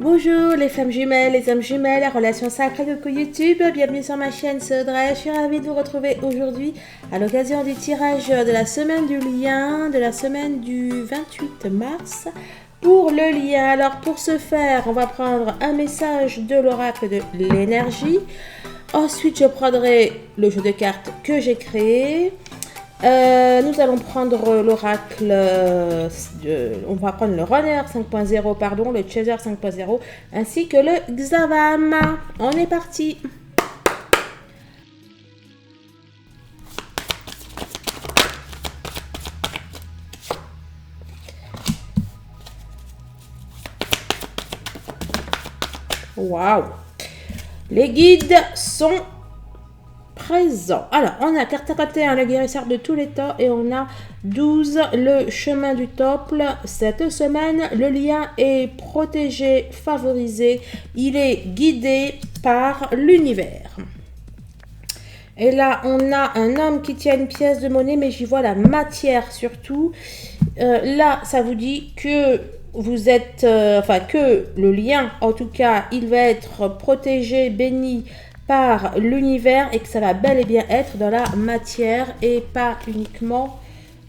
Bonjour les femmes jumelles, les hommes jumelles, la relation sacrée de YouTube, bienvenue sur ma chaîne, c'est Audrey, je suis ravie de vous retrouver aujourd'hui à l'occasion du tirage de la semaine du lien, de la semaine du 28 mars. Pour le lien, alors pour ce faire, on va prendre un message de l'oracle de l'énergie. Ensuite, je prendrai le jeu de cartes que j'ai créé. Nous allons prendre l'oracle, on va prendre le Runner 5.0, pardon, le Chaser 5.0, ainsi que le Xavam. On est parti. Waouh. Les guides sont présent. Alors, on a carte à côté, le guérisseur de tous les temps, et on a 12, le chemin du temple. Cette semaine, le lien est protégé, favorisé, il est guidé par l'univers. Et là, on a un homme qui tient une pièce de monnaie, mais j'y vois la matière surtout. Là, ça vous dit que vous êtes, que le lien, en tout cas, il va être protégé, béni par l'univers et que ça va bel et bien être dans la matière et pas uniquement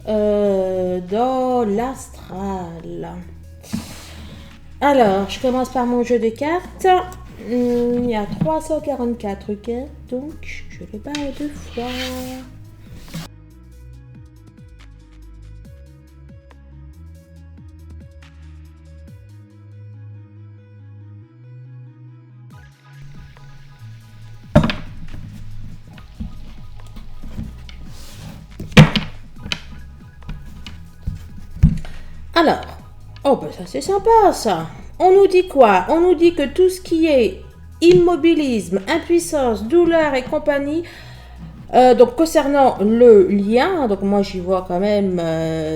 dans l'astral. Alors, je commence par mon jeu de cartes. Il y a 344 cartes, donc je vais pas deux fois. Alors, oh ben ça c'est sympa ça. On nous dit quoi? On nous dit que tout ce qui est immobilisme, impuissance, douleur et compagnie, donc concernant le lien, donc moi j'y vois quand même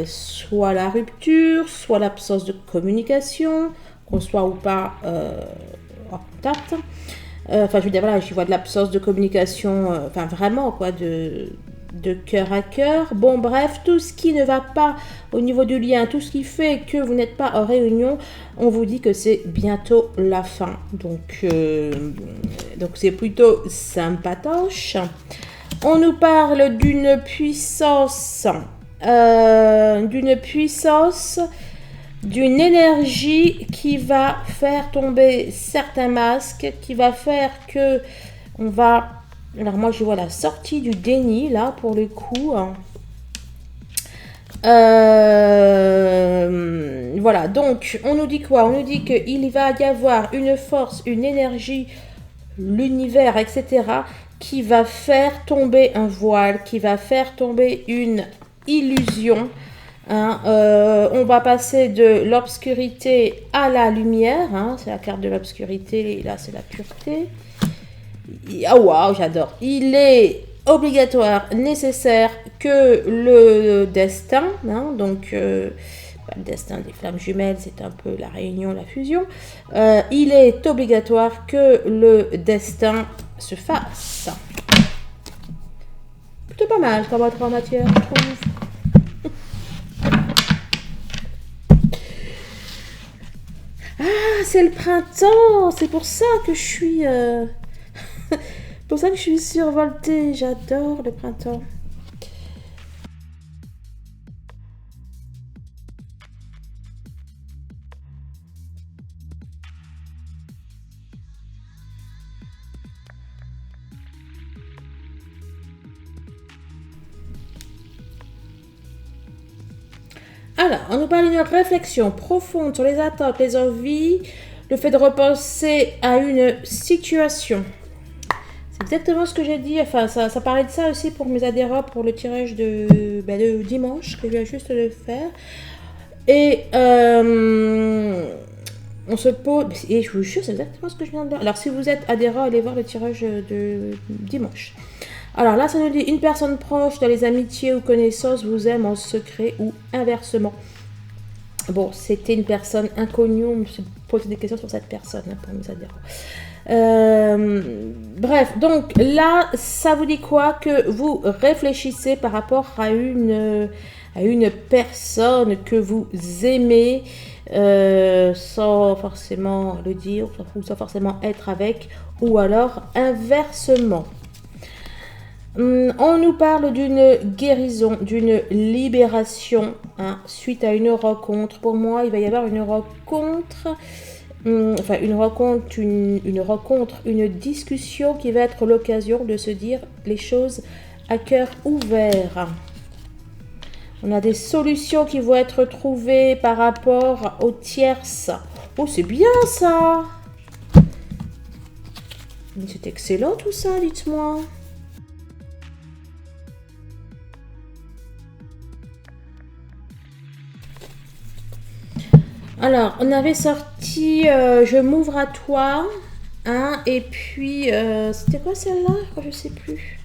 soit la rupture, soit l'absence de communication, qu'on soit ou pas en contact. Enfin je veux dire voilà, j'y vois de l'absence de communication, enfin vraiment quoi, de cœur à cœur. Bon bref, tout ce qui ne va pas au niveau du lien, tout ce qui fait que vous n'êtes pas en réunion, on vous dit que c'est bientôt la fin. Donc c'est plutôt sympatoche. On nous parle d'une puissance, d'une énergie qui va faire tomber certains masques, qui va faire que on va... Alors moi je vois la sortie du déni là pour le coup. Voilà, donc on nous dit quoi? On nous dit qu'il va y avoir une force, une énergie, l'univers, etc. qui va faire tomber un voile, qui va faire tomber une illusion. On va passer de l'obscurité à la lumière. C'est la carte de l'obscurité et là c'est la pureté. Oh waouh, j'adore. Il est obligatoire, nécessaire que le destin, donc le destin des flammes jumelles, c'est un peu la réunion, la fusion. Il est obligatoire que le destin se fasse. Plutôt pas mal comme votre en matière, je trouve. Ah, c'est le printemps, c'est pour ça que je suis... C'est pour ça que je suis survoltée. J'adore le printemps. Alors, on nous parle d'une réflexion profonde sur les attentes, les envies, le fait de repenser à une situation. Exactement ce que j'ai dit, enfin ça parlait de ça aussi pour mes adhérents pour le tirage de dimanche que je viens juste de faire. Et on se pose, et je vous jure c'est exactement ce que je viens de dire. Alors si vous êtes adhérent, allez voir le tirage de dimanche. Alors là ça nous dit une personne proche dans les amitiés ou connaissances vous aime en secret ou inversement. Bon, c'était une personne inconnue, on me pose des questions sur cette personne pour mes adhérents. Bref, donc là, ça vous dit quoi? Que vous réfléchissez par rapport à une personne que vous aimez, sans forcément le dire, ou sans forcément être avec, ou alors inversement. On nous parle d'une guérison, d'une libération, hein, suite à une rencontre. Pour moi, il va y avoir une rencontre, une discussion qui va être l'occasion de se dire les choses à cœur ouvert. On a des solutions qui vont être trouvées par rapport aux tierces. Oh, c'est bien ça! C'est excellent tout ça, dites-moi. Alors, on avait sorti Je m'ouvre à toi, hein, et puis, c'était quoi celle-là? Oh, je sais plus.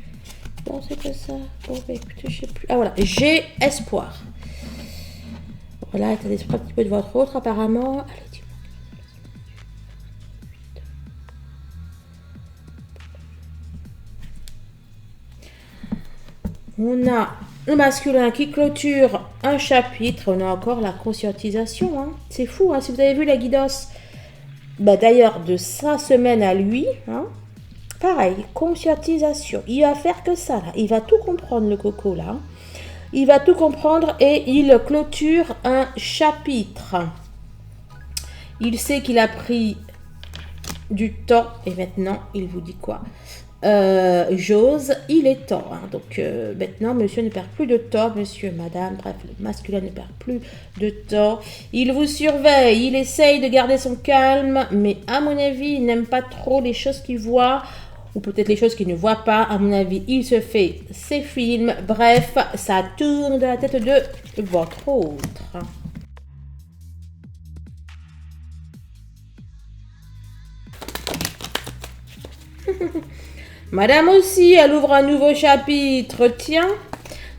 Bon, c'est pas ça. Bon, bah, écoutez, je sais plus. Ah, voilà, j'ai espoir. Voilà, état d'esprit un petit peu de votre autre, apparemment. Allez, on a le masculin qui clôture un chapitre. On a encore la conscientisation. Hein. C'est fou, hein. Si vous avez vu la guidance, bah, d'ailleurs, de sa semaine à lui, hein, pareil, conscientisation. Il va faire que ça, là. Il va tout comprendre, le coco, là. Il va tout comprendre et il clôture un chapitre. Il sait qu'il a pris du temps et maintenant, il vous dit quoi? J'ose, il est temps. Hein. Donc maintenant, monsieur ne perd plus de temps, monsieur, madame, bref, le masculin ne perd plus de temps. Il vous surveille, il essaye de garder son calme, mais à mon avis, il n'aime pas trop les choses qu'il voit, ou peut-être les choses qu'il ne voit pas. À mon avis, il se fait ses films. Bref, ça tourne dans la tête de votre autre. Madame aussi, elle ouvre un nouveau chapitre. Tiens,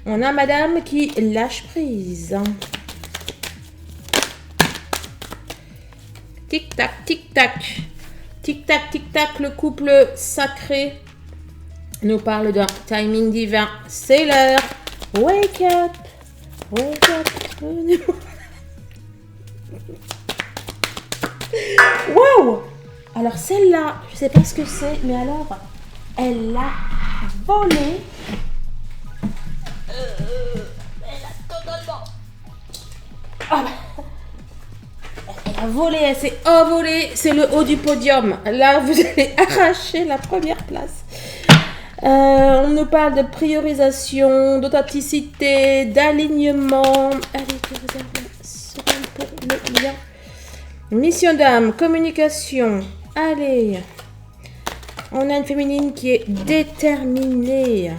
on a madame qui lâche prise. Tic-tac, tic-tac. Tic-tac, tic-tac, le couple sacré nous parle d'un timing divin. C'est l'heure. Wake up. Wake up. Wow! Alors celle-là, je sais pas ce que c'est, mais alors... Elle l'a volé. Elle a totalement. Elle a volé, elle s'est envolée. C'est le haut du podium. Là, vous allez arracher la première place. On nous parle de priorisation, d'authenticité, d'alignement. Allez, je regarde la seconde pour le lien. Mission d'âme, communication. Allez. On a une féminine qui est déterminée.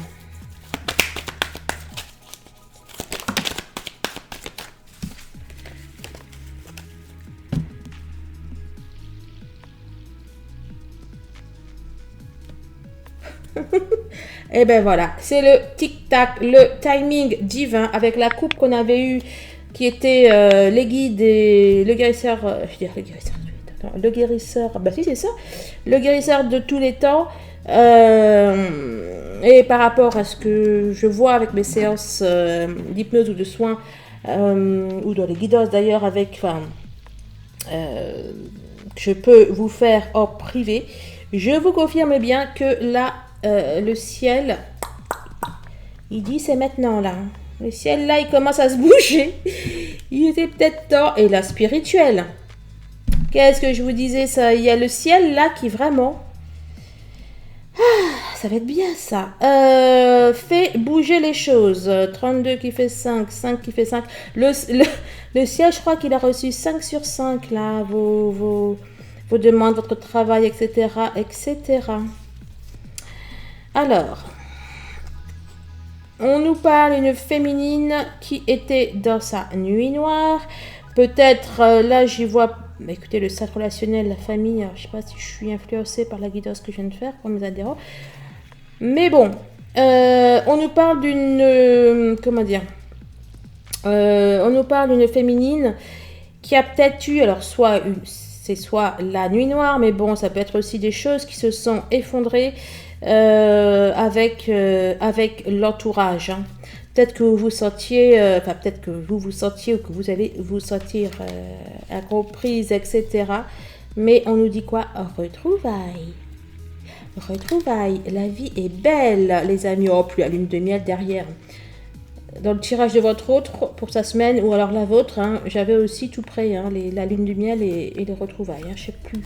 Et ben voilà, c'est le tic-tac, le timing divin avec la coupe qu'on avait eue qui était les guides et le guérisseur, le guérisseur, bah si c'est ça, le guérisseur de tous les temps. Et par rapport à ce que je vois avec mes séances d'hypnose ou de soins, ou dans les guidances d'ailleurs, avec, je peux vous faire en privé, je vous confirme bien que là, le ciel, il dit c'est maintenant là. Le ciel là, il commence à se bouger. Il était peut-être temps. Et la spirituelle. Qu'est-ce que je vous disais ça? Il y a le ciel là qui vraiment... Ah, ça va être bien ça. Fait bouger les choses. 32 qui fait 5, 5 qui fait 5. Le ciel, je crois qu'il a reçu 5 sur 5 là. Vos demandes, votre travail, etc. etc. Alors, on nous parle d'une féminine qui était dans sa nuit noire. Peut-être, là, j'y vois... Écoutez, le cercle relationnel, la famille, je ne sais pas si je suis influencée par la guidance que je viens de faire pour mes adhérents. Mais bon, on nous parle d'une... comment dire, on nous parle d'une féminine qui a peut-être eu... Alors, c'est soit la nuit noire, mais bon, ça peut être aussi des choses qui se sont effondrées avec l'entourage. Hein. Peut-être que vous vous sentiez, peut-être que vous vous sentiez ou que vous allez vous sentir incomprise, etc. Mais on nous dit quoi? Retrouvailles. Retrouvailles. La vie est belle, les amis. Oh, puis la lune de miel derrière. Dans le tirage de votre autre pour sa semaine ou alors la vôtre, hein, j'avais aussi tout près la lune de miel et les retrouvailles. Hein, je ne sais plus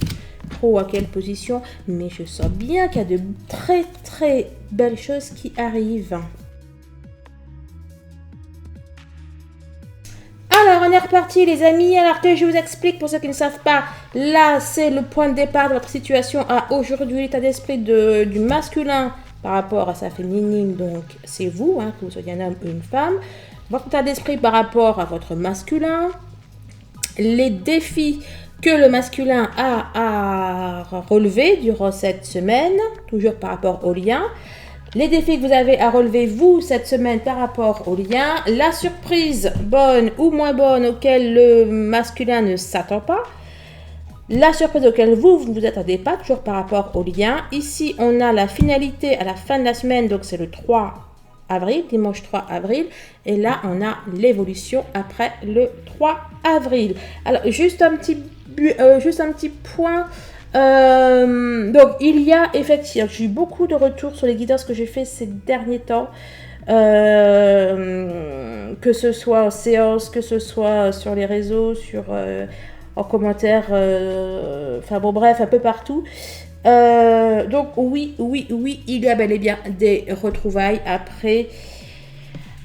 trop à quelle position, mais je sens bien qu'il y a de très très belles choses qui arrivent. Alors, on est reparti les amis. Alors que je vous explique pour ceux qui ne savent pas, là c'est le point de départ de votre situation à aujourd'hui, l'état d'esprit du masculin par rapport à sa féminine, donc c'est vous, hein, que vous soyez un homme ou une femme. Votre état d'esprit par rapport à votre masculin, les défis que le masculin a à relever durant cette semaine, toujours par rapport au lien. Les défis que vous avez à relever, vous, cette semaine par rapport au lien. La surprise, bonne ou moins bonne, auquel le masculin ne s'attend pas. La surprise auquel vous ne vous attendez pas, toujours par rapport au lien. Ici, on a la finalité à la fin de la semaine, donc c'est le 3 avril, dimanche 3 avril. Et là, on a l'évolution après le 3 avril. Alors, juste un petit point. Donc, il y a effectivement, j'ai eu beaucoup de retours sur les guidances que j'ai fait ces derniers temps. Que ce soit en séance, que ce soit sur les réseaux, en commentaire, enfin bon bref, un peu partout. Donc oui, il y a bel et bien des retrouvailles après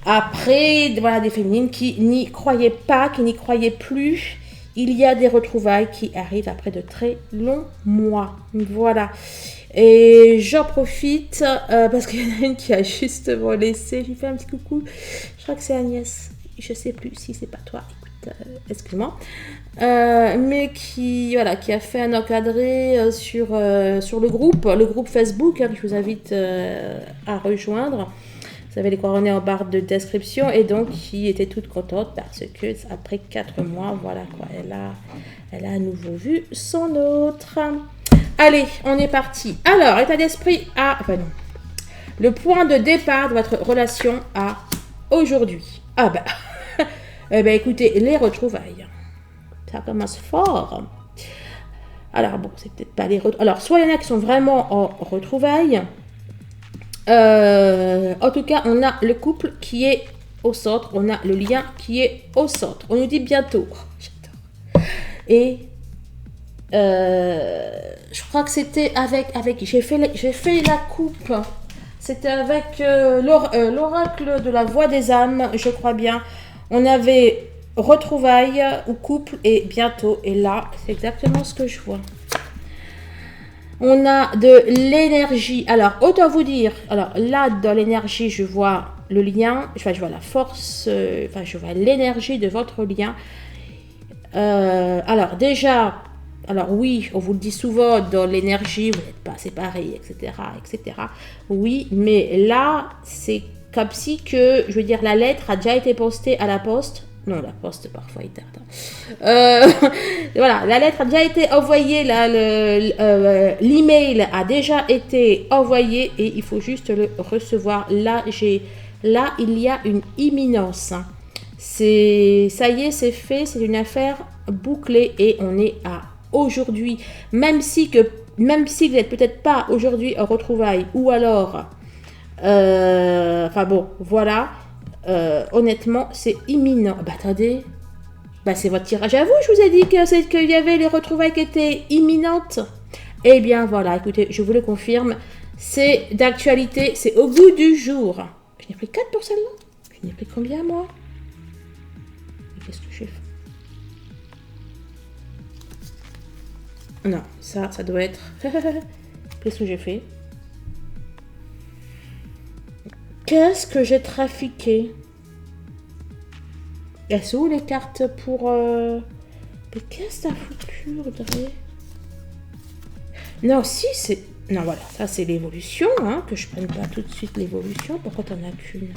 voilà, des féminines qui n'y croyaient pas, qui n'y croyaient plus. Il y a des retrouvailles qui arrivent après de très longs mois. Voilà. Et j'en profite parce qu'il y en a une qui a justement laissé. J'ai fait un petit coucou. Je crois que c'est Agnès. Je sais plus si c'est pas toi. Écoute, excuse-moi. Mais qui a fait un encadré sur le groupe Facebook, hein, que je vous invite à rejoindre. Vous avez les coordonnées en barre de description, et donc qui était toute contente parce que après 4 mois, voilà quoi, elle a à nouveau vu son autre. Allez, on est parti. Alors, état d'esprit le point de départ de votre relation à aujourd'hui. Ah ben, écoutez, les retrouvailles. Ça commence fort. Alors bon, c'est peut-être pas les retrouvailles. Alors, soit il y en a qui sont vraiment en retrouvailles. En tout cas, on a le couple qui est au centre. On a le lien qui est au centre. On nous dit bientôt. J'adore. Et je crois que c'était avec j'ai fait la coupe. C'était avec l'oracle de la voix des âmes, je crois bien. On avait retrouvailles ou couple et bientôt. Et là, c'est exactement ce que je vois. On a de l'énergie. Alors, autant vous dire, alors là, dans l'énergie, je vois le lien, je vois la force, je vois l'énergie de votre lien. Alors, déjà, alors oui, on vous le dit souvent, dans l'énergie, vous n'êtes pas séparés, etc., etc. Oui, mais là, c'est comme si que, je veux dire, la lettre a déjà été postée à la poste. Non, la poste parfois est tard. Voilà, la lettre a déjà été envoyée, l'email a déjà été envoyé et il faut juste le recevoir. Là, il y a une imminence. Ça y est, c'est fait, c'est une affaire bouclée et on est à aujourd'hui. Même si vous n'êtes peut-être pas aujourd'hui en retrouvailles ou alors, voilà. Honnêtement, c'est imminent. Attendez. C'est votre tirage à vous. Je vous ai dit qu'il y avait les retrouvailles qui étaient imminentes. Eh bien, voilà. Écoutez, je vous le confirme. C'est d'actualité. C'est au bout du jour. Je n'ai pris 4 pour celle-là. Je n'ai pris combien, moi? Qu'est-ce que j'ai fait? Non, ça doit être... Qu'est-ce que j'ai fait? Qu'est-ce que j'ai trafiqué? Elles sont où les cartes pour... Mais qu'est-ce que ça foutu, Audrey? Non, si, c'est... Non, voilà, ça c'est l'évolution, hein, que je prenne pas tout de suite l'évolution. Pourquoi t'en as qu'une?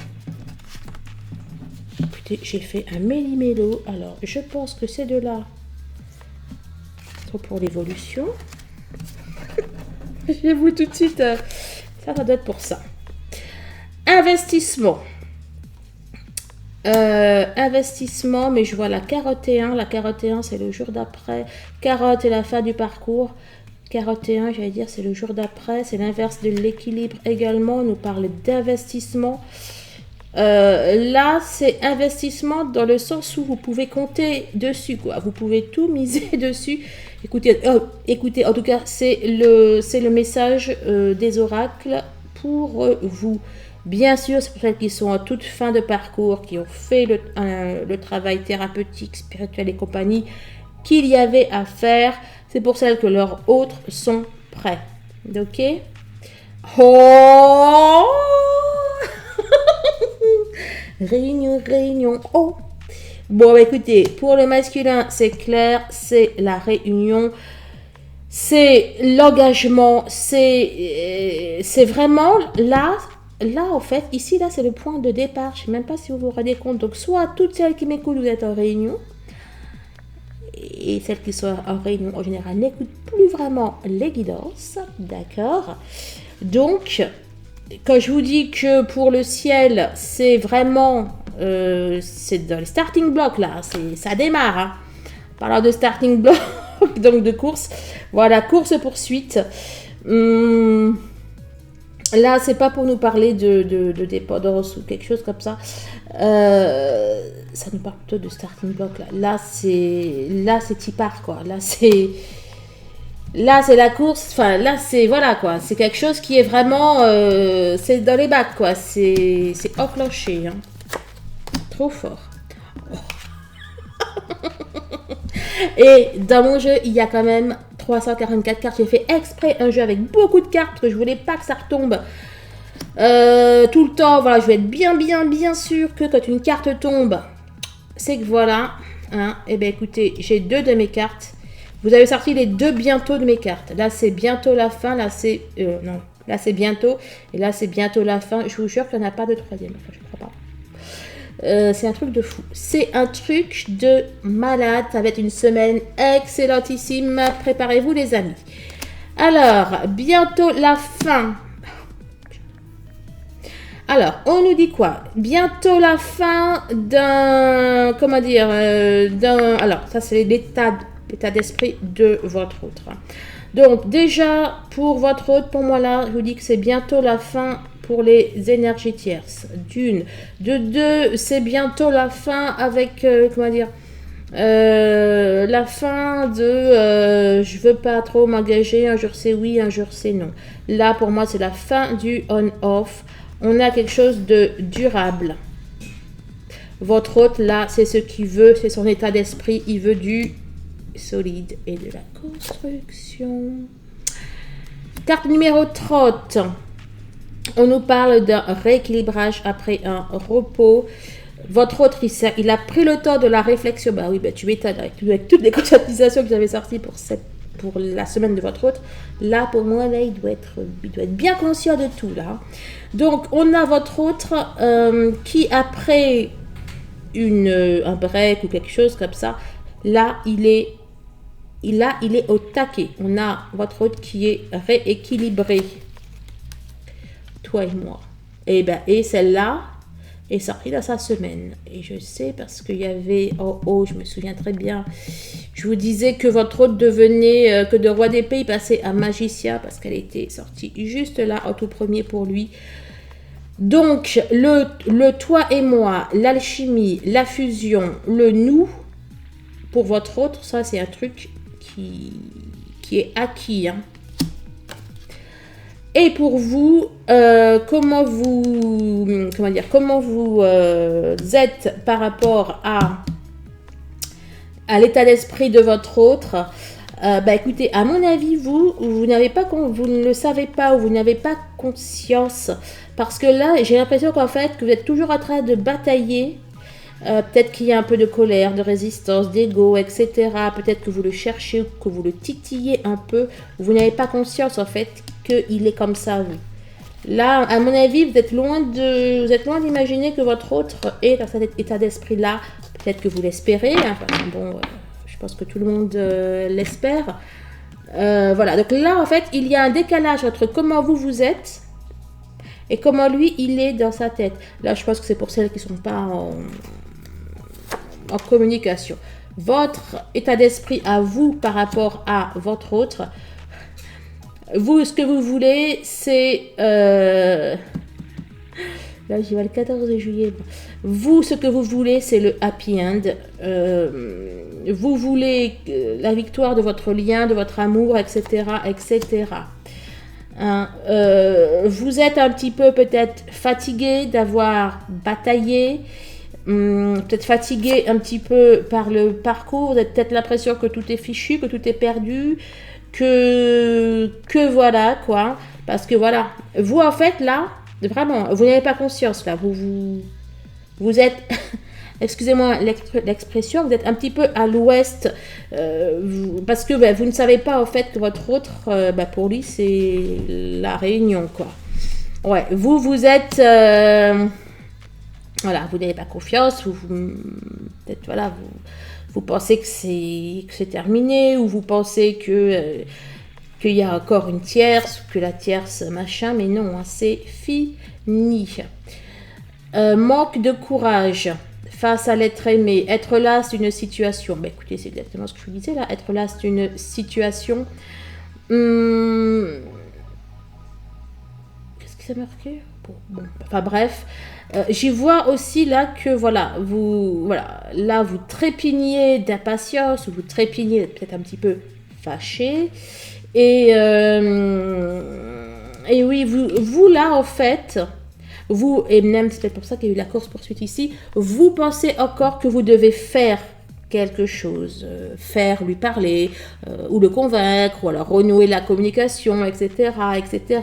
Écoutez, j'ai fait un méli-mélo. Alors, je pense que ces deux-là sont pour l'évolution. Je vais vous tout de suite... Ça doit être pour ça. Investissement. Investissement, mais je vois la 41. La 41, c'est le jour d'après. Carotte et la fin du parcours. 41, j'allais dire, c'est le jour d'après. C'est l'inverse de l'équilibre également. On nous parle d'investissement. Là, c'est investissement dans le sens où vous pouvez compter dessus, quoi. Vous pouvez tout miser dessus. Écoutez, en tout cas, c'est le message des oracles pour vous. Bien sûr, c'est pour celles qui sont en toute fin de parcours, qui ont fait le travail thérapeutique, spirituel et compagnie qu'il y avait à faire. C'est pour celles que leurs autres sont prêts. Ok? Oh! Réunion. Oh! Bon, écoutez, pour le masculin, c'est clair, c'est la réunion. C'est l'engagement. C'est vraiment là, en fait, ici, là, c'est le point de départ. Je ne sais même pas si vous vous rendez compte. Donc, soit toutes celles qui m'écoutent, vous êtes en réunion. Et celles qui sont en réunion, en général, n'écoutent plus vraiment les guidances. D'accord? Donc, quand je vous dis que pour le ciel, c'est vraiment... c'est dans les starting blocks, là. Ça démarre. Hein. Parlant de starting blocks, donc de course. Voilà, course-poursuite. Là, c'est pas pour nous parler de dépendance ou quelque chose comme ça. Ça nous parle plutôt de starting block. Là c'est t'y pars, quoi. Là, c'est la course. Enfin, là, c'est voilà, quoi. C'est quelque chose qui est vraiment... c'est dans les bacs, quoi. C'est enclenché. Hein. Trop fort. Et dans mon jeu, il y a quand même 344 cartes. J'ai fait exprès un jeu avec beaucoup de cartes parce que je voulais pas que ça retombe tout le temps. Voilà, je vais être bien sûr que quand une carte tombe, c'est que voilà. Hein, et bien écoutez, j'ai 2 de mes cartes. Vous avez sorti les 2 bientôt de mes cartes. Là, c'est bientôt la fin. Là, c'est... non, là, c'est bientôt. Et là, c'est bientôt la fin. Je vous jure qu'il n'y en a pas de troisième. Enfin, je ne crois pas. C'est un truc de fou. C'est un truc de malade. Ça va être une semaine excellentissime. Préparez-vous, les amis. Alors, bientôt la fin. Alors, on nous dit quoi? Bientôt la fin d'un... Comment dire? Alors, ça, c'est l'état d'esprit de votre autre. Donc, déjà, pour votre autre, pour moi, là, je vous dis que c'est bientôt la fin pour les énergies tierces. D'une. De 2, c'est bientôt la fin avec, comment dire, la fin de je veux pas trop m'engager, un jour c'est oui, un jour c'est non. Là, pour moi, c'est la fin du on-off. On a quelque chose de durable. Votre hôte, là, c'est ce qu'il veut, c'est son état d'esprit. Il veut du solide et de la construction. Carte numéro 30. On nous parle d'un rééquilibrage après un repos. Votre autre, il a pris le temps de la réflexion. Bah oui, bah tu m'étonnes, avec toutes les conscientisations que j'avais sorties pour la semaine de votre autre. Là, pour moi, là, il doit être bien conscient de tout, là. Donc, on a votre autre qui, après un break ou quelque chose comme ça, là, il est au taquet. On a votre autre qui est rééquilibré. Toi et moi. Et celle-là est sortie dans sa semaine. Et je sais parce qu'il y avait en haut, je me souviens très bien, je vous disais que votre hôte devenait, que de roi d'épée, il passait à magicien parce qu'elle était sortie juste là, en tout premier pour lui. Donc, le toi et moi, l'alchimie, la fusion, le nous, pour votre autre, ça c'est un truc qui est acquis. Hein. Et pour vous, comment vous êtes par rapport à l'état d'esprit de votre autre? Écoutez, à mon avis, vous ne le savez pas ou vous n'avez pas conscience. Parce que là, j'ai l'impression qu'en fait, que vous êtes toujours en train de batailler. Peut-être qu'il y a un peu de colère, de résistance, d'ego, etc. Peut-être que vous le cherchez, que vous le titillez un peu. Vous n'avez pas conscience, en fait, qu'il est comme ça, vous. Là, à mon avis, vous êtes loin d'imaginer que votre autre est dans cet état d'esprit-là. Peut-être que vous l'espérez, hein, parce que bon, je pense que tout le monde l'espère. Voilà, donc là, en fait, il y a un décalage entre comment vous êtes et comment lui, il est dans sa tête. Là, je pense que c'est pour celles qui ne sont pas en communication. Votre état d'esprit à vous par rapport à votre autre. Vous, ce que vous voulez, c'est... Là, j'y vais le 14 juillet. Vous, ce que vous voulez, c'est le happy end. Vous voulez la victoire de votre lien, de votre amour, etc., etc. Hein, vous êtes un petit peu peut-être fatigué d'avoir bataillé, peut-être fatigué un petit peu par le parcours, vous avez peut-être l'impression que tout est fichu, que tout est perdu, que voilà, quoi. Parce que voilà, vous, en fait, là, vraiment, vous n'avez pas conscience, là. Vous êtes, excusez-moi l'expression, vous êtes un petit peu à l'ouest, parce que vous ne savez pas, en fait, que votre autre, pour lui, c'est la Réunion, quoi. Ouais, vous êtes... voilà, vous n'avez pas confiance, peut-être, voilà, vous pensez que c'est terminé, ou vous pensez que... qu'il y a encore une tierce, que la tierce machin, mais non, hein, c'est fini. Manque de courage face à l'être aimé. Être là, c'est une situation. Bah, écoutez, c'est exactement ce que je vous disais là. Être là, c'est une situation. Qu'est-ce que ça marqué bon, enfin bref. J'y vois aussi là que voilà, là vous trépigniez d'impatience, ou vous trépigniez peut-être un petit peu fâché. Et oui, vous là, en fait, vous, et même c'est peut-être pour ça qu'il y a eu la course-poursuite ici, vous pensez encore que vous devez faire quelque chose, lui parler, ou le convaincre, ou alors renouer la communication, etc., etc.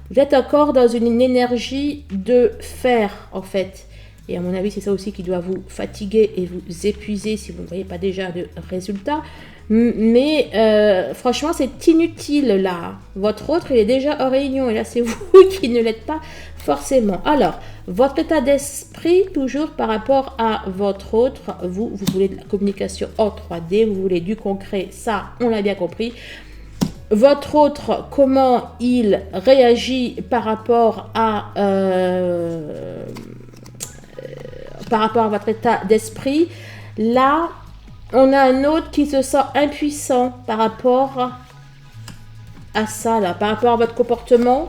Vous êtes encore dans une énergie de faire, en fait. Et à mon avis, c'est ça aussi qui doit vous fatiguer et vous épuiser si vous ne voyez pas déjà de résultats. Mais franchement, c'est inutile là. Votre autre, il est déjà en réunion. Et là, c'est vous qui ne l'êtes pas forcément. Alors, votre état d'esprit, toujours par rapport à votre autre. Vous voulez de la communication en 3D. Vous voulez du concret. Ça, on l'a bien compris. Votre autre, comment il réagit par rapport à votre état d'esprit. Là, on a un autre qui se sent impuissant par rapport à ça, là, par rapport à votre comportement.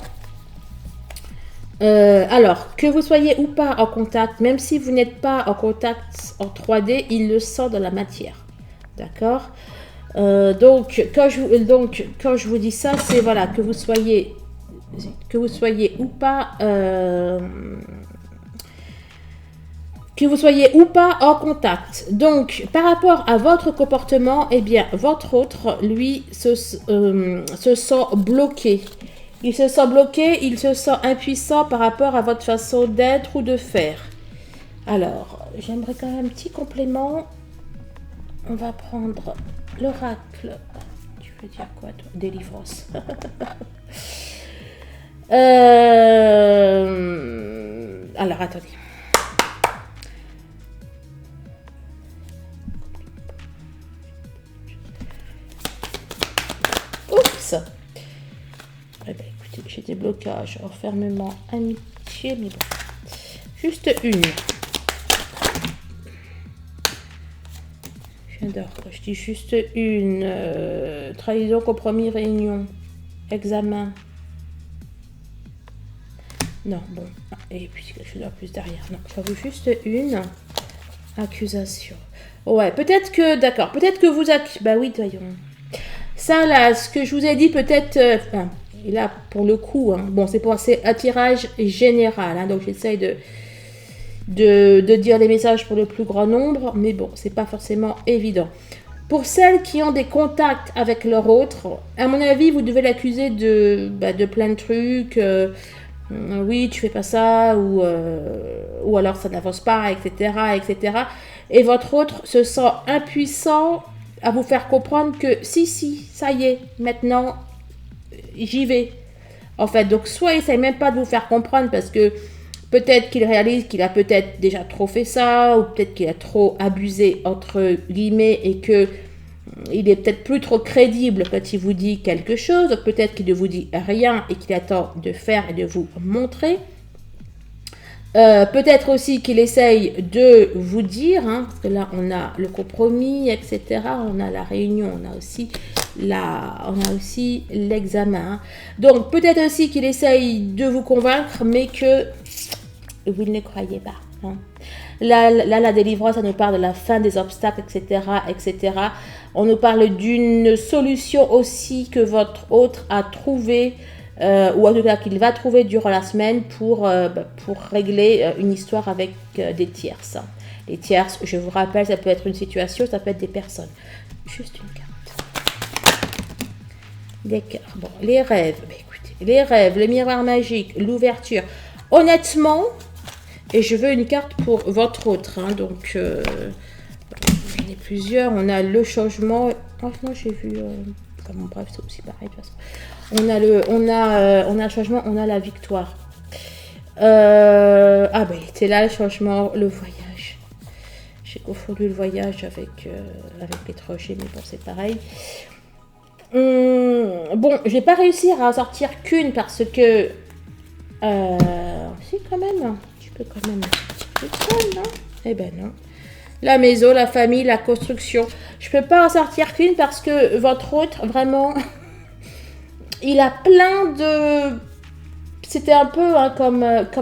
Alors, que vous soyez ou pas en contact, même si vous n'êtes pas en contact en 3D, il le sent dans la matière. D'accord ? Donc, quand je vous dis ça, c'est voilà, que vous soyez ou pas... que vous soyez ou pas en contact. Donc, par rapport à votre comportement, eh bien, votre autre, lui, se sent bloqué. Il se sent bloqué, il se sent impuissant par rapport à votre façon d'être ou de faire. Alors, j'aimerais quand même un petit complément. On va prendre l'oracle. Tu veux dire quoi, toi ? Délivrance. Alors, attendez. Oups. Eh bien, écoutez, j'ai des blocages, enfermement, amitié, mais bon. Juste une. J'adore quand je dis juste une. Trahison, compromis, réunion, examen. Non, bon. Et puis quelque chose en plus derrière. Non, j'en veux juste une. Accusation. Ouais, peut-être que, d'accord, peut-être que vous... Bah oui, voyons. Ça, là, ce que je vous ai dit, peut-être... et là, pour le coup, hein, bon, c'est un tirage général, hein, donc j'essaye de dire les messages pour le plus grand nombre, mais bon, c'est pas forcément évident. Pour celles qui ont des contacts avec leur autre, à mon avis, vous devez l'accuser de plein de trucs. Oui, tu fais pas ça, ou alors ça n'avance pas, etc., etc. Et votre autre se sent impuissant à vous faire comprendre que si, ça y est, maintenant, j'y vais. En fait, donc soit il essaie même pas de vous faire comprendre parce que peut-être qu'il réalise qu'il a peut-être déjà trop fait ça, ou peut-être qu'il a trop abusé, entre guillemets, et que il est peut-être plus trop crédible quand il vous dit quelque chose, donc peut-être qu'il ne vous dit rien et qu'il attend de faire et de vous montrer. Peut-être aussi qu'il essaye de vous dire, hein, parce que là on a le compromis, etc. On a la réunion, on a aussi l'examen. Hein. Donc peut-être aussi qu'il essaye de vous convaincre, mais que vous ne le croyez pas. Hein. Là, la délivrance, ça nous parle de la fin des obstacles, etc., etc. On nous parle d'une solution aussi que votre autre a trouvée, ou en tout cas qu'il va trouver durant la semaine pour régler une histoire avec des tierces. Les tierces, je vous rappelle, ça peut être une situation, ça peut être des personnes. Juste une carte. Des cœurs. Bon, les rêves. Mais écoutez, les rêves, le miroir magique, l'ouverture. Honnêtement, et je veux une carte pour votre autre. Hein, donc, il y en a plusieurs. On a le changement. Franchement, j'ai vu... bon, bref, c'est aussi pareil de toute façon. On a le changement, on a la victoire. Ben, il était là, le changement, le voyage. J'ai confondu le voyage avec l'étranger, mais bon, c'est pareil. Bon, je vais pas réussir à en sortir qu'une parce que... si, quand même. Tu peux quand même... non? Eh ben non. La maison, la famille, la construction. Je peux pas en sortir qu'une parce que votre autre, vraiment... il a plein de... C'était un peu hein, comme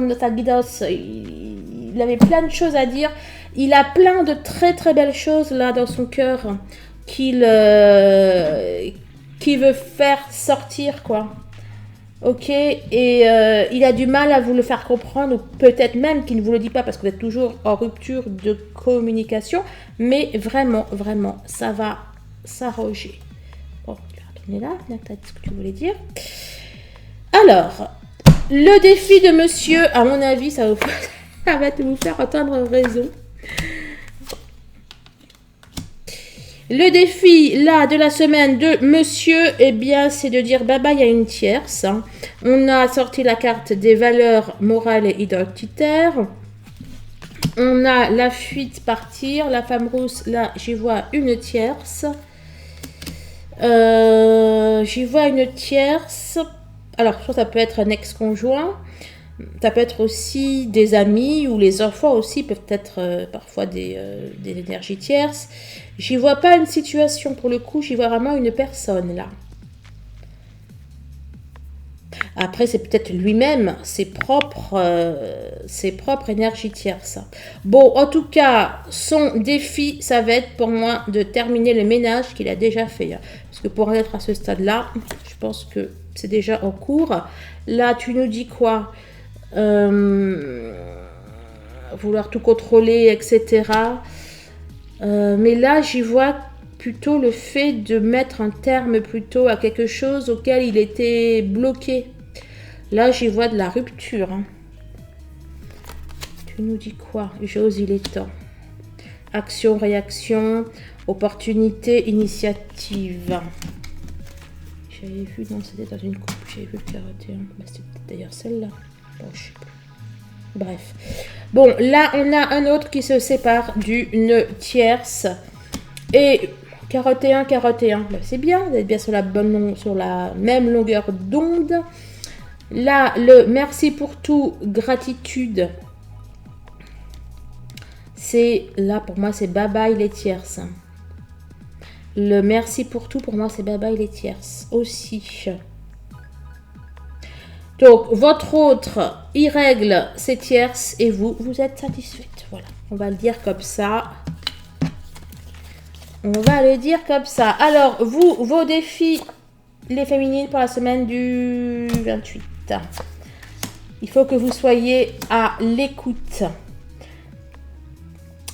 dans sa guidance. Il avait plein de choses à dire. Il a plein de très très belles choses là dans son cœur qu'il veut faire sortir, quoi. Ok, et il a du mal à vous le faire comprendre, ou peut-être même qu'il ne vous le dit pas parce que vous êtes toujours en rupture de communication, mais vraiment, vraiment, ça va s'arranger. Bon, je vais retourner là, peut-être ce que tu voulais dire. Alors, le défi de monsieur, à mon avis, ça va vous faire entendre raison. Le défi, là, de la semaine de monsieur, eh bien, c'est de dire bye-bye à une tierce. Hein. On a sorti la carte des valeurs morales et identitaires. On a la fuite, partir. La femme rousse, là, j'y vois une tierce. J'y vois une tierce. Alors, soit ça peut être un ex-conjoint. Ça peut être aussi des amis ou les enfants aussi peuvent être parfois des énergies tierces. J'y vois pas une situation pour le coup, j'y vois vraiment une personne là. Après, c'est peut-être lui-même, ses propres énergies tierces. Bon, en tout cas, son défi, ça va être pour moi de terminer le ménage qu'il a déjà fait. Parce que pour en être à ce stade-là, je pense que c'est déjà en cours. Là, tu nous dis quoi ? Vouloir tout contrôler, etc. Mais là, j'y vois plutôt le fait de mettre un terme plutôt à quelque chose auquel il était bloqué. Là, j'y vois de la rupture. Hein. Tu nous dis quoi? J'ose, il est temps. Action, réaction, opportunité, initiative. J'avais vu, non, c'était dans une coupe, j'avais vu le 41. Bah, c'était d'ailleurs celle-là. Bon, je sais pas. Bref. Bon, là, on a un autre qui se sépare d'une tierce. Et 41, bah, c'est bien, vous êtes bien sur la même longueur d'onde. Là, le merci pour tout, gratitude. C'est, là, pour moi, c'est bye bye les tierces. Le merci pour tout, pour moi, c'est bye bye les tierces aussi. Donc, votre autre, il règle ses tierces et vous êtes satisfaite. Voilà, on va le dire comme ça. On va le dire comme ça. Alors, vos défis, les féminines pour la semaine du 28. Il faut que vous soyez à l'écoute.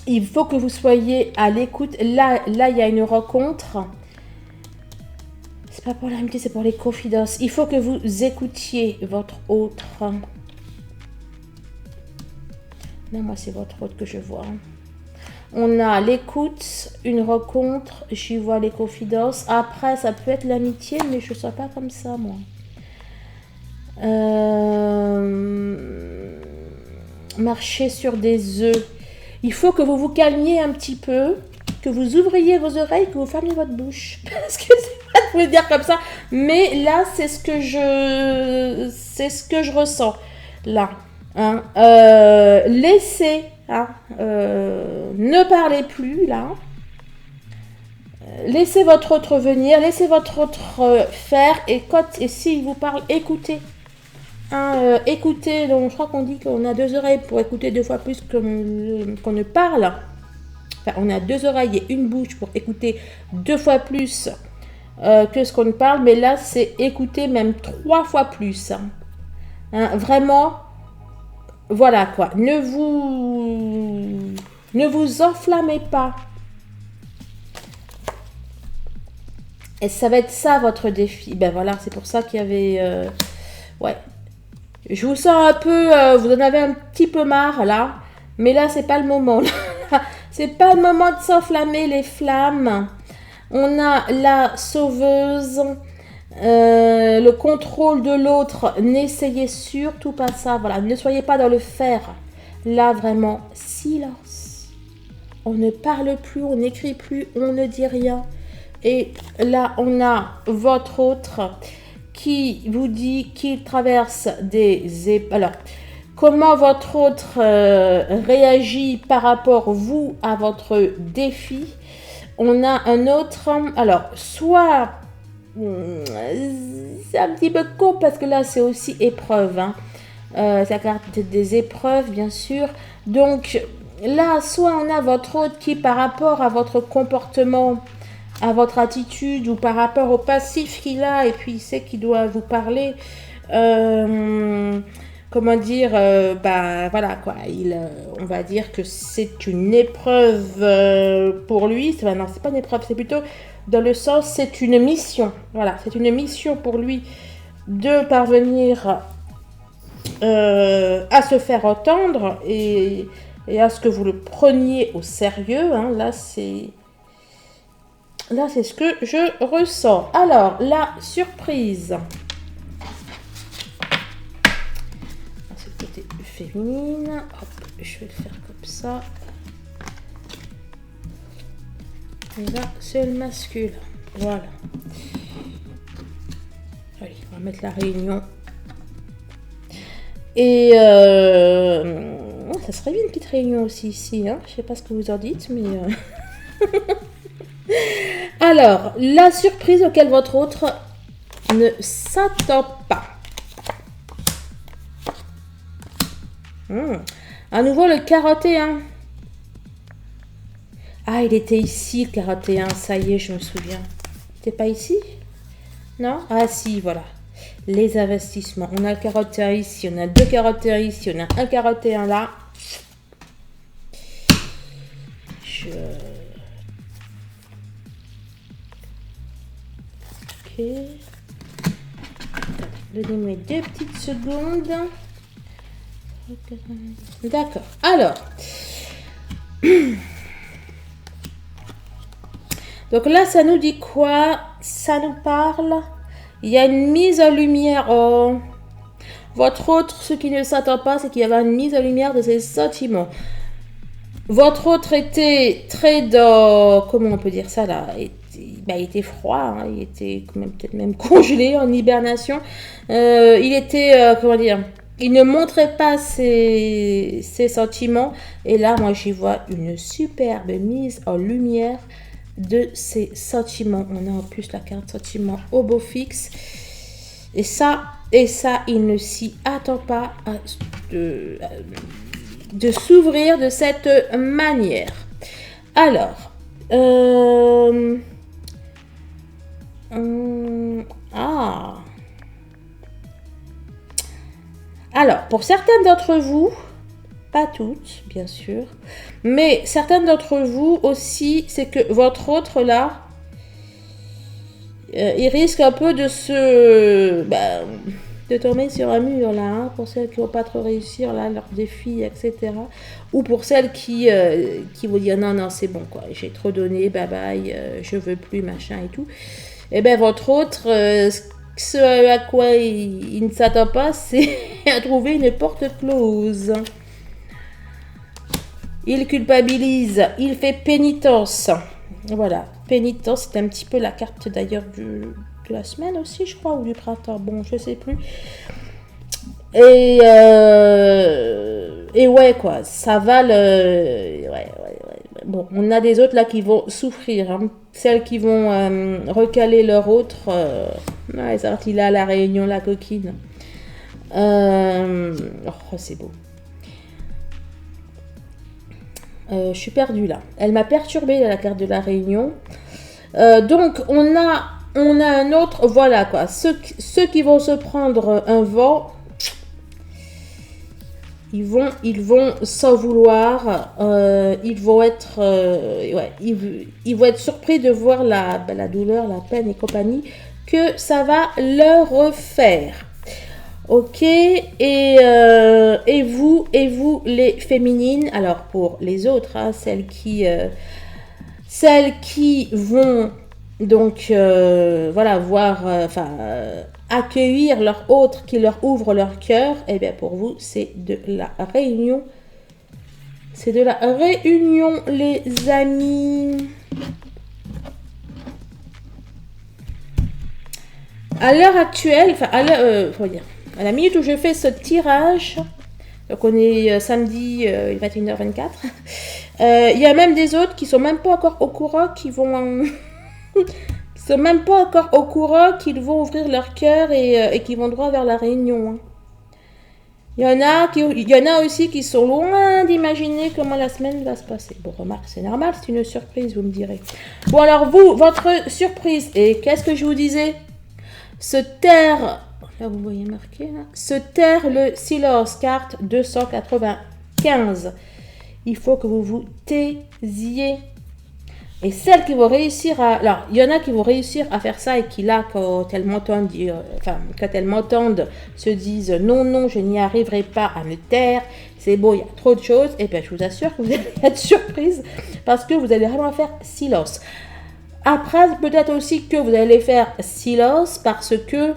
Il faut que vous soyez à l'écoute. Là, il y a une rencontre. C'est pas pour l'amitié, c'est pour les confidences. Il faut que vous écoutiez votre autre. Non, moi, c'est votre autre que je vois. On a l'écoute, une rencontre. J'y vois les confidences. Après, ça peut être l'amitié, mais je ne sens pas comme ça, moi. Marcher sur des œufs. Il faut que vous vous calmiez un petit peu, que vous ouvriez vos oreilles, que vous fermiez votre bouche. Parce que c'est pas de vous le dire comme ça, mais là, c'est ce que je ressens. Là. Hein. Laissez, hein, ne parlez plus là. Laissez votre autre venir, laissez votre autre faire, et s'il vous parle, écoutez. Hein, écoutez, donc je crois qu'on dit qu'on a deux oreilles pour écouter deux fois plus qu'on ne parle. Enfin, on a deux oreilles et une bouche pour écouter deux fois plus que ce qu'on ne parle, mais là c'est écouter même trois fois plus. Hein, vraiment, voilà quoi. Ne vous enflammez pas. Et ça va être ça votre défi. Ben voilà, c'est pour ça qu'il y avait... ouais. Je vous sens un peu... vous en avez un petit peu marre là. Mais là, c'est pas le moment. C'est pas le moment de s'enflammer les flammes. On a la sauveuse. Le contrôle de l'autre. N'essayez surtout pas ça. Voilà, ne soyez pas dans le faire. Là, vraiment, silence. On ne parle plus, on n'écrit plus, on ne dit rien. Et là, on a votre autre qui vous dit qu'il traverse des... Alors, comment votre autre réagit par rapport, vous, à votre défi. On a un autre... Alors, soit... C'est un petit peu con parce que là, c'est aussi épreuve. Hein. Ça carte des épreuves, bien sûr. Donc, là, soit on a votre autre qui, par rapport à votre comportement... à votre attitude ou par rapport au passif qu'il a et puis il sait qu'il doit vous parler, comment dire, bah voilà quoi, on va dire que c'est une épreuve pour lui. Non, c'est pas une épreuve, c'est plutôt dans le sens, c'est une mission. Voilà, c'est une mission pour lui de parvenir à se faire entendre et à ce que vous le preniez au sérieux. Hein. Là, c'est ce que je ressens. Alors, la surprise. C'est le côté féminine. Hop, je vais le faire comme ça. Et là, c'est le masculin. Voilà. Allez, on va mettre la réunion. Et ça serait bien une petite réunion aussi ici. Hein. Je ne sais pas ce que vous en dites, mais... Alors, la surprise auquel votre autre ne s'attend pas. À nouveau, le 41. Ah, il était ici, le 41. Ça y est, je me souviens. T'es pas ici? Non? Ah si, voilà. Les investissements. On a le 41 ici, on a deux 41 ici, on a un 41 là. Ok. Donnez-moi 2 petites secondes. D'accord. Alors. Donc là, ça nous dit quoi? Ça nous parle. Il y a une mise en lumière. Oh. Votre autre, ce qui ne s'attend pas, c'est qu'il y avait une mise en lumière de ses sentiments. Votre autre était très dans... Comment on peut dire ça là? Il était froid, hein, il était peut-être même congelé, en hibernation. Il était, comment dire, il ne montrait pas ses sentiments. Et là, moi, j'y vois une superbe mise en lumière de ses sentiments. On a en plus la carte sentiments au beau fixe. Et ça, il ne s'y attend pas de s'ouvrir de cette manière. Alors, alors, pour certaines d'entre vous, pas toutes, bien sûr, mais certaines d'entre vous aussi, c'est que votre autre là, il risque un peu de de tomber sur un mur là, hein, pour celles qui vont pas trop réussir là, leurs défis, etc. Ou pour celles qui vont dire non, c'est bon quoi, j'ai trop donné, bye bye, je veux plus, machin et tout. Et bien votre autre, ce à quoi il ne s'attend pas, c'est à trouver une porte close. Il culpabilise, il fait pénitence. Voilà, pénitence, c'est un petit peu la carte d'ailleurs de la semaine aussi, je crois, ou du printemps, bon, je sais plus. Et et ouais, quoi, ça va le... Ouais. Bon, on a des autres là qui vont souffrir, hein. Celles qui vont recaler leur autre. Ouais, c'est sorti là à la Réunion, la coquine. Oh, c'est beau. Je suis perdue là. Elle m'a perturbée la carte de la Réunion. Donc, on a un autre... Voilà, quoi. Ceux qui vont se prendre un vent... Ils vont s'en vouloir, ils vont être surpris de voir la douleur, la peine et compagnie que ça va leur refaire. Ok, et vous les féminines, alors pour les autres, hein, celles qui vont donc voir, accueillir leur autre qui leur ouvre leur cœur, et bien pour vous c'est de la réunion. C'est de la réunion, les amis. À l'heure actuelle, à la minute où je fais ce tirage, donc on est samedi 21h24, il y a même des autres qui sont même pas encore au courant, qui vont... sont même pas encore au courant qu'ils vont ouvrir leur cœur et qui vont droit vers la réunion. Hein. Il y en a aussi qui sont loin d'imaginer comment la semaine va se passer. Bon, remarque, c'est normal, c'est une surprise, vous me direz. Bon, alors vous, votre surprise, et qu'est-ce que je vous disais? Se taire, là vous voyez marqué, là, se taire le silence, carte 295. Il faut que vous vous taisiez. Et celles qui vont réussir à... Alors, il y en a qui vont réussir à faire ça et qui, là, quand elles m'entendent se disent « Non, je n'y arriverai pas à me taire. C'est beau, il y a trop de choses. » Et bien, je vous assure que vous allez être surprise parce que vous allez vraiment faire silence. Après, peut-être aussi que vous allez faire silence parce que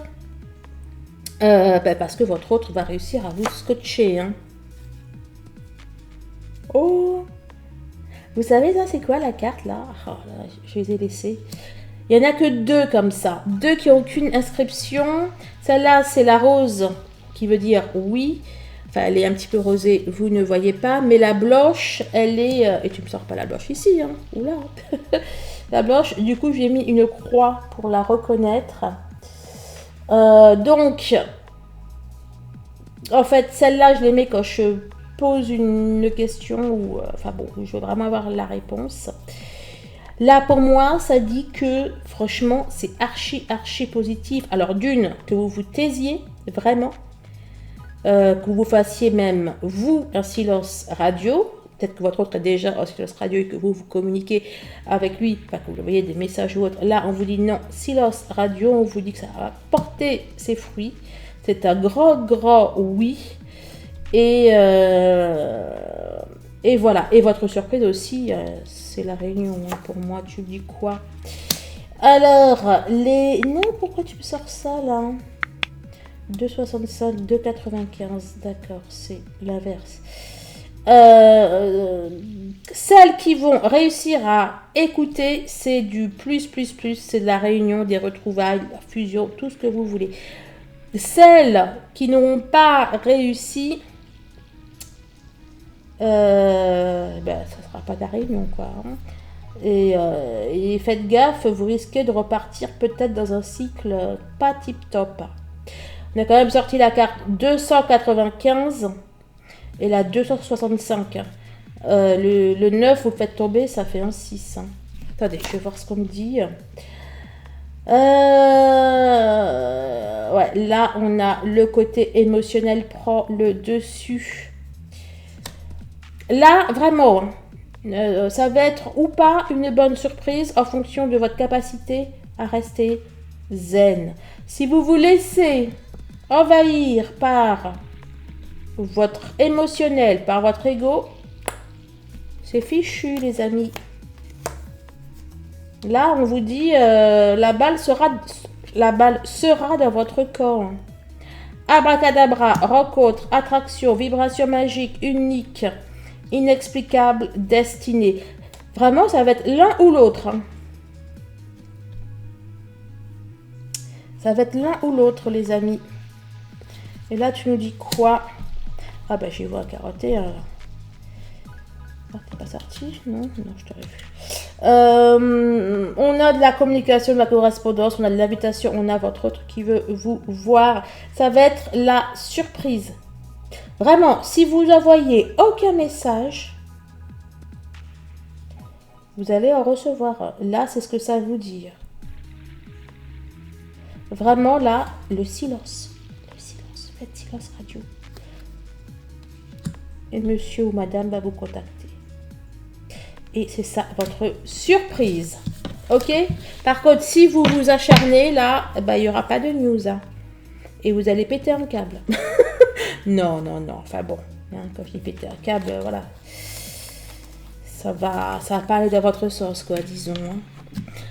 votre autre va réussir à vous scotcher. Hein. Oh! Vous savez, ça, c'est quoi la carte, là? Oh, là, je les ai laissées. Il n'y en a que 2 comme ça. 2 qui n'ont aucune inscription. Celle-là, c'est la rose, qui veut dire oui. Enfin, elle est un petit peu rosée, vous ne voyez pas. Mais la blanche, elle est... et tu ne me sors pas la blanche ici, hein. Oula. La blanche, du coup, j'ai mis une croix pour la reconnaître. Donc, en fait, celle-là, je les mets quand je... pose une question ou je veux vraiment avoir la réponse. Là pour moi ça dit que franchement c'est archi positif. Alors d'une, que vous vous taisiez vraiment, que vous fassiez même vous un silence radio, peut-être que votre autre a déjà un silence radio et que vous communiquez avec lui, que vous voyez des messages ou autre. Là on vous dit non, silence radio, on vous dit que ça va porter ses fruits, c'est un grand oui. Et voilà. Et votre surprise aussi, c'est la réunion. Hein. Pour moi, tu dis quoi? Alors, non, pourquoi tu me sors ça, là? 2,65, 2,95. D'accord, c'est l'inverse. Celles qui vont réussir à écouter, c'est du plus. C'est de la réunion, des retrouvailles, la fusion, tout ce que vous voulez. Celles qui n'ont pas réussi... ça sera pas de la réunion quoi. Hein. Et faites gaffe, vous risquez de repartir peut-être dans un cycle pas tip top. On a quand même sorti la carte 295 et la 265. Le 9, vous le faites tomber, ça fait un 6. Hein. Attendez, je vais voir ce qu'on me dit. Là, on a le côté émotionnel prend le dessus. Là, vraiment, ça va être ou pas une bonne surprise en fonction de votre capacité à rester zen. Si vous vous laissez envahir par votre émotionnel, par votre ego, c'est fichu, les amis. Là, on vous dit, la balle sera dans votre corps. Abracadabra, rencontre, attraction, vibration magique, unique, inexplicable, destinée. Vraiment, ça va être l'un ou l'autre. Hein. Ça va être l'un ou l'autre, les amis. Et là, tu nous dis quoi? Ah bah j'y vois carotté. Ah, t'es pas sorti? Non, non, je t'aurais vu. On a de la communication, de la correspondance, on a de l'invitation, on a votre autre qui veut vous voir. Ça va être la surprise. Vraiment, si vous n'envoyez aucun message, vous allez en recevoir. Là, c'est ce que ça vous dit. Vraiment, là, le silence. Le silence. Faites silence radio. Et monsieur ou madame va vous contacter. Et c'est ça, votre surprise. Ok? Par contre, si vous vous acharnez, là, bah, il n'y aura pas de news. Hein. Et vous allez péter un câble. Non, non, non. Enfin bon, hein, quand je dis péter un câble, voilà. Ça va pas aller dans votre sens, quoi, disons. Hein.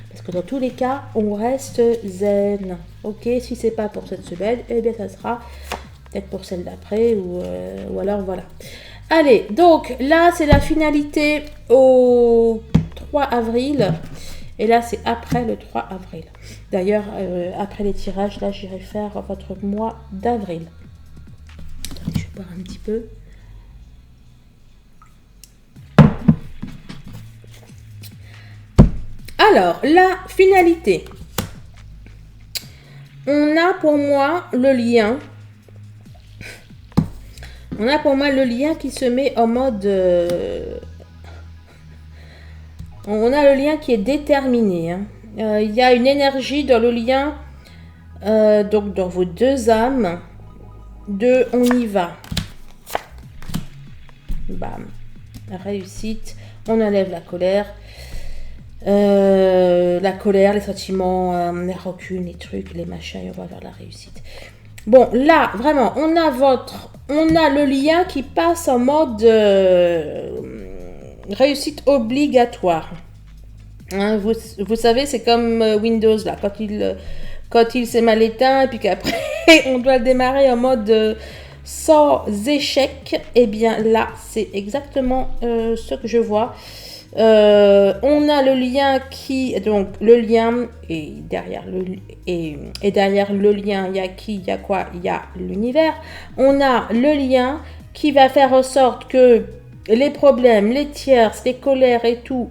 Parce que dans tous les cas, on reste zen. Ok? Si c'est pas pour cette semaine, eh bien, ça sera peut-être pour celle d'après ou alors voilà. Allez, donc là, c'est la finalité au 3 avril. Et là, c'est après le 3 avril. D'ailleurs, après les tirages, là, j'irai faire votre mois d'avril. Je vais boire un petit peu. Alors, la finalité. On a pour moi le lien. On a pour moi le lien qui se met en mode... on a le lien qui est déterminé. Hein. Il y a une énergie dans le lien, donc dans vos deux âmes, de on y va. Bam. Réussite. On enlève la colère. Les sentiments, les rancunes, les trucs, les machins, et on va vers la réussite. Bon, là, vraiment, on a le lien qui passe en mode réussite obligatoire. Hein, vous savez, c'est comme Windows, là, quand il s'est mal éteint, et puis qu'après, on doit le démarrer en mode sans échec. Eh bien, là, c'est exactement ce que je vois. On a le lien donc le lien et derrière le lien il y a qui, il y a quoi, il y a l'univers. On a le lien qui va faire en sorte que les problèmes, les tierces, les colères et tout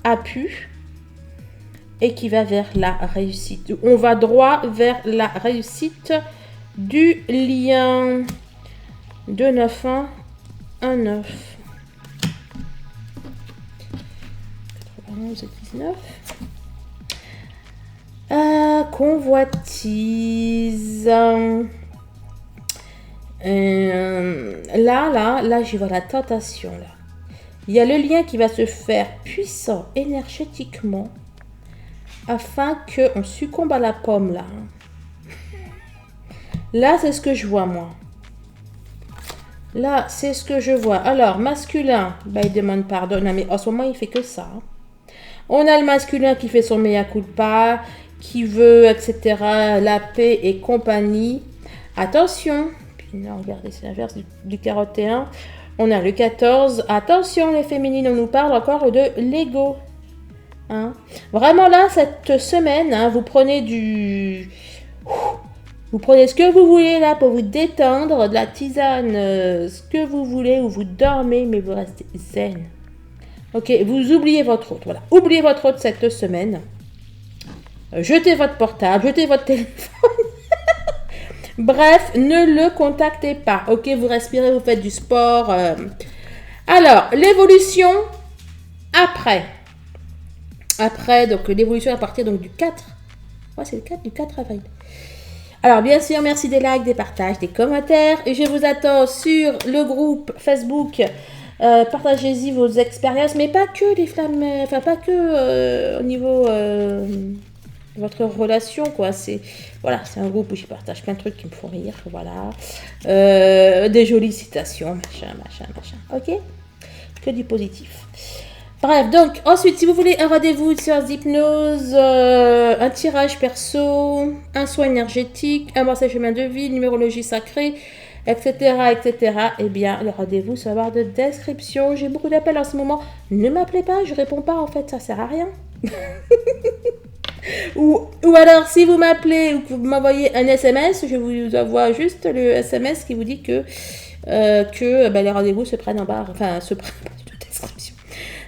appuient et qui va vers la réussite. On va droit vers la réussite du lien. 2, 9, 1, 1, 9. 11 et 19. Convoitise. Là, j'y vois la tentation. Là. Il y a le lien qui va se faire puissant énergétiquement afin qu'on succombe à la pomme. Là, là c'est ce que je vois, moi. Là, c'est ce que je vois. Alors, masculin, bah, il demande pardon. Non, mais en ce moment, il fait que ça. Hein. On a le masculin qui fait son mea culpa, qui veut, etc., la paix et compagnie. Attention. Puis non, regardez, c'est l'inverse du 41. On a le 14. Attention, les féminines, on nous parle encore de l'ego. Hein. Vraiment là, cette semaine, hein, vous prenez Vous prenez ce que vous voulez là pour vous détendre, de la tisane, ce que vous voulez, ou vous dormez, mais vous restez zen. Ok, vous oubliez votre hôte. Voilà, oubliez votre hôte cette semaine. Jetez votre portable, jetez votre téléphone. Bref, ne le contactez pas. Ok, vous respirez, vous faites du sport. Alors, l'évolution après. Après, donc l'évolution à partir donc, du 4. Ouais, c'est le 4 du 4 avril. Alors, bien sûr, merci des likes, des partages, des commentaires. Et je vous attends sur le groupe Facebook. Partagez-y vos expériences, mais pas que les flammes, enfin pas que au niveau de votre relation, quoi. C'est un groupe où je partage plein de trucs qui me font rire, voilà. Des jolies citations, machin. Ok? Que du positif. Bref, donc ensuite, si vous voulez un rendez-vous de séance d'hypnose, un tirage perso, un soin énergétique, un massage chemin de vie, numérologie sacrée, etc., eh bien, le rendez-vous sur la barre de description. J'ai beaucoup d'appels en ce moment. Ne m'appelez pas, je réponds pas, en fait, ça sert à rien. ou alors, si vous m'appelez ou que vous m'envoyez un SMS, je vous envoie juste le SMS qui vous dit que que les rendez-vous se prennent en barre, enfin se prennent de description.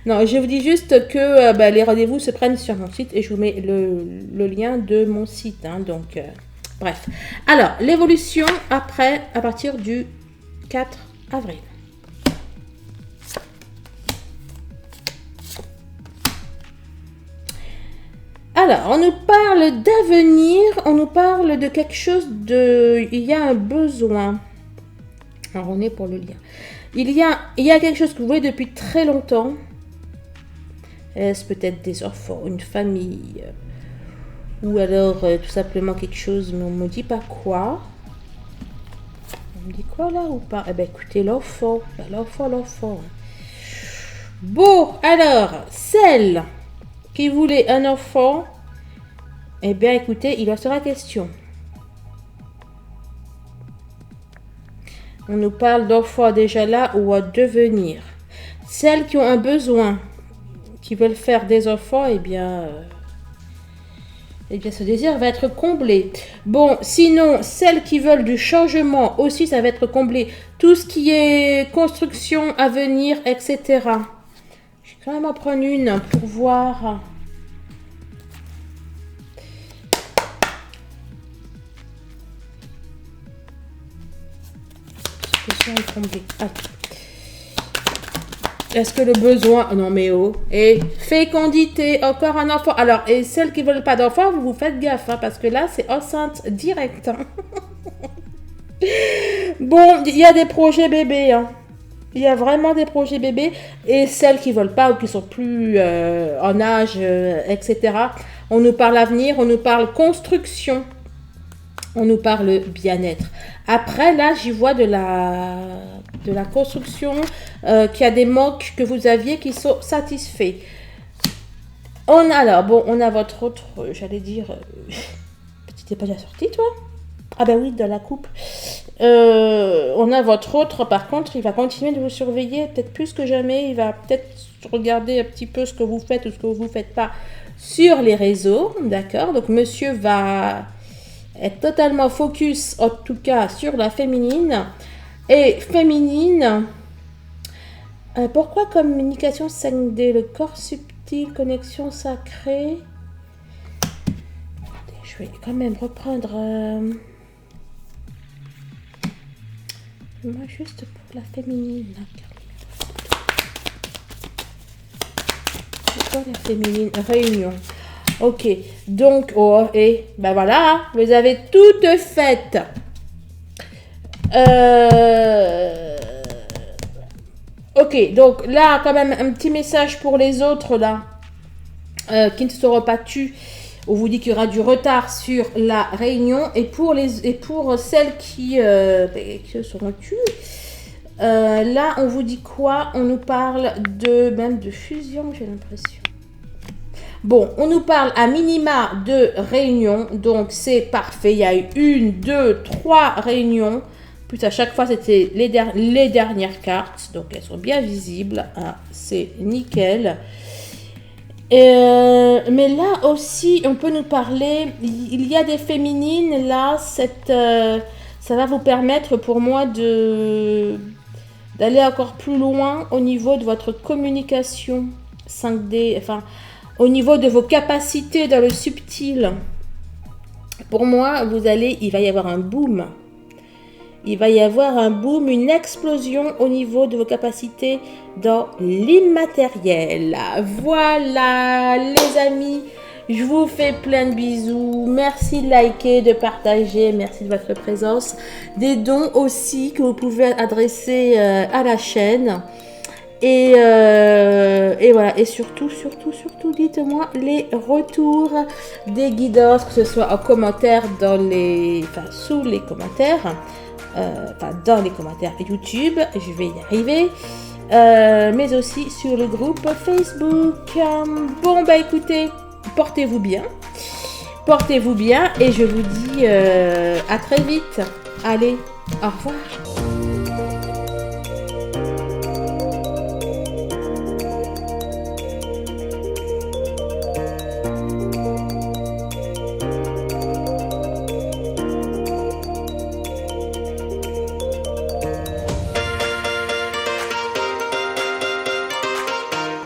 Non, je vous dis juste que les rendez-vous se prennent sur mon site et je vous mets le lien de mon site. Hein, donc, bref. Alors, l'évolution après, à partir du 4 avril. Alors, on nous parle d'avenir, on nous parle de quelque chose de... Il y a un besoin. Alors, on est pour le lien. Il y a quelque chose que vous voulez depuis très longtemps. Est-ce peut-être des enfants, une famille, ou alors tout simplement quelque chose, mais on ne me dit pas quoi. On me dit quoi là ou pas? Eh bien écoutez, l'enfant. L'enfant. Bon, alors, celle qui voulait un enfant, eh bien écoutez, il en sera question. On nous parle d'enfants déjà là ou à devenir. Celles qui ont un besoin, qui veulent faire des enfants, eh bien ce désir va être comblé. Bon, sinon, celles qui veulent du changement aussi, ça va être comblé. Tout ce qui est construction, avenir, etc. Je vais quand même en prendre une pour voir. Est-ce que le besoin... Non mais oh. Et fécondité, encore un enfant. Alors, et celles qui ne veulent pas d'enfant, vous faites gaffe. Hein, parce que là, c'est enceinte directe. Hein. Bon, il y a des projets bébés. Hein. Il y a vraiment des projets bébés. Et celles qui ne veulent pas ou qui sont plus en âge, etc. On nous parle avenir, on nous parle construction. On nous parle bien-être. Après, là, j'y vois de la construction, qu'il y a des manques que vous aviez qui sont satisfaits. On a votre autre, j'allais dire... Tu t'es pas déjà sorti, toi? Ah ben oui, de la coupe. On a votre autre, par contre, il va continuer de vous surveiller, peut-être plus que jamais. Il va peut-être regarder un petit peu ce que vous faites ou ce que vous ne faites pas sur les réseaux, d'accord? Donc, monsieur va... est totalement focus, en tout cas, sur la féminine. Et féminine, pourquoi communication 5D, le corps subtil, connexion sacrée? Je vais quand même reprendre... moi, juste pour la féminine. Pourquoi la féminine? Réunion. Ok, donc, et ben voilà, vous avez toutes faites. Ok, donc là, quand même, un petit message pour les autres, là, qui ne seront pas tus. On vous dit qu'il y aura du retard sur la réunion. Et pour celles qui seront tues, là, on vous dit quoi? On nous parle même de fusion, j'ai l'impression. Bon, on nous parle à minima de réunions, donc c'est parfait. Il y a eu 1, 2, 3 réunions. Plus à chaque fois, c'était les dernières cartes, donc elles sont bien visibles. Ah, c'est nickel. Mais là aussi, on peut nous parler. Il y a des féminines là. Ça va vous permettre pour moi d'aller encore plus loin au niveau de votre communication 5D, enfin. Au niveau de vos capacités dans le subtil, pour moi, il va y avoir un boom. Il va y avoir un boom, une explosion au niveau de vos capacités dans l'immatériel. Voilà, les amis, je vous fais plein de bisous. Merci de liker, de partager, merci de votre présence. Des dons aussi que vous pouvez adresser à la chaîne. Et voilà, et surtout, dites-moi les retours des guidances, que ce soit en commentaire sous les commentaires, dans les commentaires YouTube, je vais y arriver, mais aussi sur le groupe Facebook. Bon, bah écoutez, portez-vous bien, et je vous dis à très vite. Allez, au revoir.